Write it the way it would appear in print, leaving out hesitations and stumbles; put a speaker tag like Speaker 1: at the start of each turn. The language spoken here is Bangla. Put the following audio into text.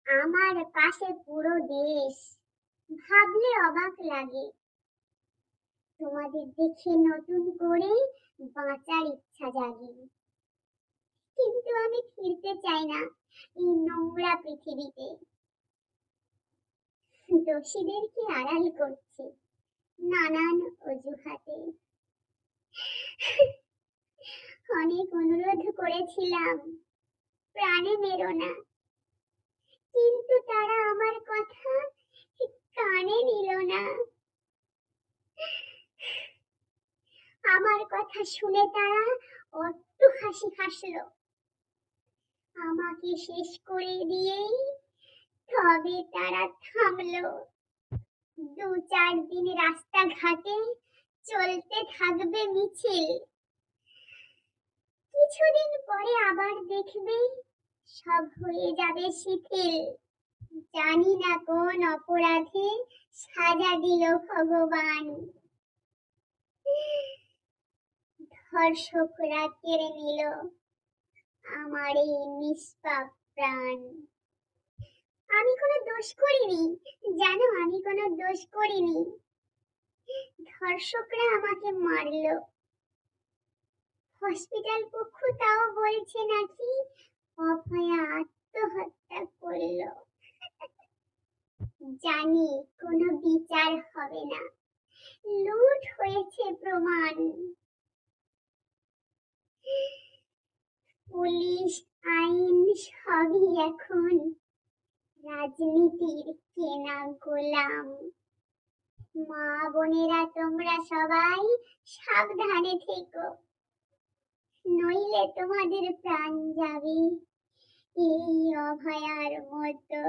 Speaker 1: আমার পাশে পুরো দেশ, ভাবলে অবাক লাগে। তোমাদের দেখে নতুন করে বাঁচার ইচ্ছা জাগে। কিন্তু আমি ফিরতে চাই না এই নোংরা পৃথিবীতে। দোষীদেরকে আড়াল করছে নানান অজুহাতে। অনেক অনুরোধ করেছিলাম, প্রাণে মেরো না, কিন্তু তারা আমার কথা কানে নিল না। আমার কথা শুনে তারা অট্ট হাসি হাসলো। আমাকে শেষ করে দিয়েই তবে তারা থামলো। 2-4 দিন রাস্তাঘাটে চলতে থাকবে মিছিল। কিছুদিন পরে আবার দেখবে সব হয়ে যাবে শিথিল। জানি না কোন অপরাধে সাজা দিল ভগবান। ধর্ষকরা কেড়ে নিল আমার এই নিষ্পাপ প্রাণ। আমি কোনো দোষ করিনি, জানো, আমি কোনো দোষ করিনি। ধর্ষকরা আমাকে মারলো। হসপিটাল পক্ষ তাও বলছে নাকি অভয়া আত্মহত্যা করলো। জানি কোনো বিচার হবে না, লুট হয়েছে প্রমাণ। পুলিশ, আইন সবই এখন রাজনীতির কেনা গোলাম। মা বোনেরা তোমরা সবাই সাবধানে থেকো, নইলে তোমাদের প্রাণ যাবে এই অভয়ার মতো।